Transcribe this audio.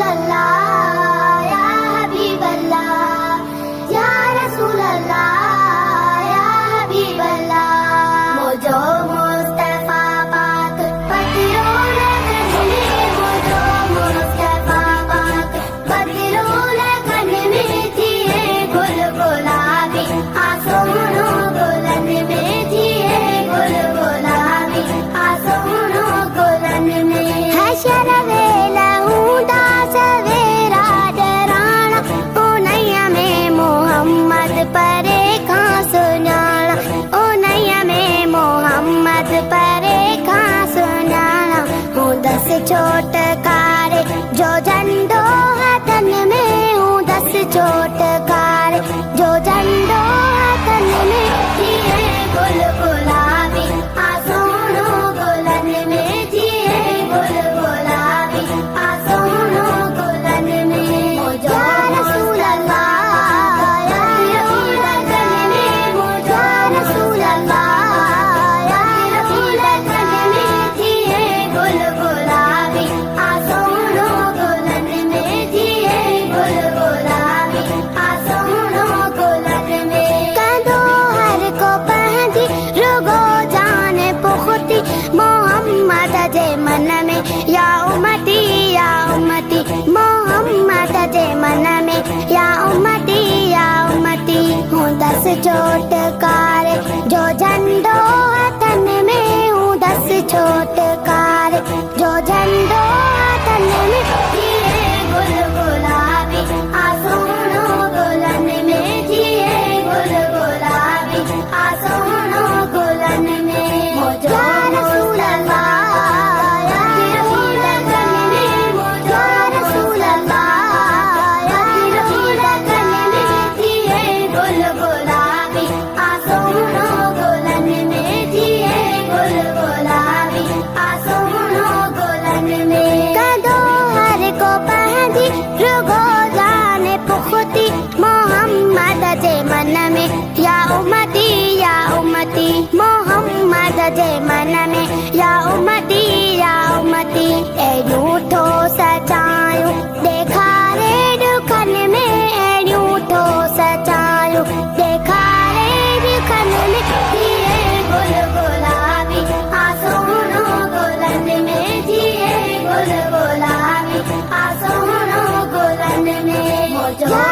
अल्लाह या हबीब अल्लाह या रसूल अल्लाह या हबीब अल्लाह। मुझो मुस्तफा पाक पत्रों लगन में, मुझो मुस्तफा पाक पत्रों लगन में जिए गुल गुलाबी आसमानों गुलन में जिए गुल गुलाबी आसमानों गुलन में। है शरवे लहूदा सवेरा डराना ओ नैया में मोहम्मद परे खां सुनाना, ओ नैया में मोहम्मद परे खां सुनाना। हूँ 10 छोटकारे जो झंडो हथन में, हूँ 10 छोटकारे जो झंडो हथन में जिए गुल गुलाबी आसमानों गुलन में जिए गुल गुलाबी आसमानों गुलन में। मुझो रसूल अल्लाह या रसूल लगन में, मुझो रसूल अल्लाह या रसूल लगन में जिए गुल गुलाबी आसमानों गुलन में जिए गुल गुलाबी आसमानों गुलन में। कंधों हर को पहनती रुगो जान पुख्ती मोहम्मद जे मन में या उम्मती मोहम्मद जे मन में या उम्मती। हूँ 10 छोटकारे जो झंडो हथन में, हूँ 10 छोटकारे जो झंडो हथन में जिए गुल गुलाबी आसमानों गुलन में जिए गुल गुलाबी आसमानों गुलन में। मुझो रसूल अल्लाह या रसूल लगन में, मुझो रसूल अल्लाह या रसूल लगन में जिए गुल गुलाबी आसमानों गुलन में जिए गुल गुलाबी आसमानों गुलन में। कंधों हर को पहनती रुगो जाने पुख्ती मोहम्मद जे मन में या उम्मती मोहम्मद जे मन में या उम्मती। एड़ियूं थो सचायूं ॾेखारे दुखन में, एड़ियूं थो सचायूं ॾेखारे दुखन में जिए गुल गुलाबी आसमानों गुलन में जिए गुल गुलाबी आसमानों गुलन में। मुझो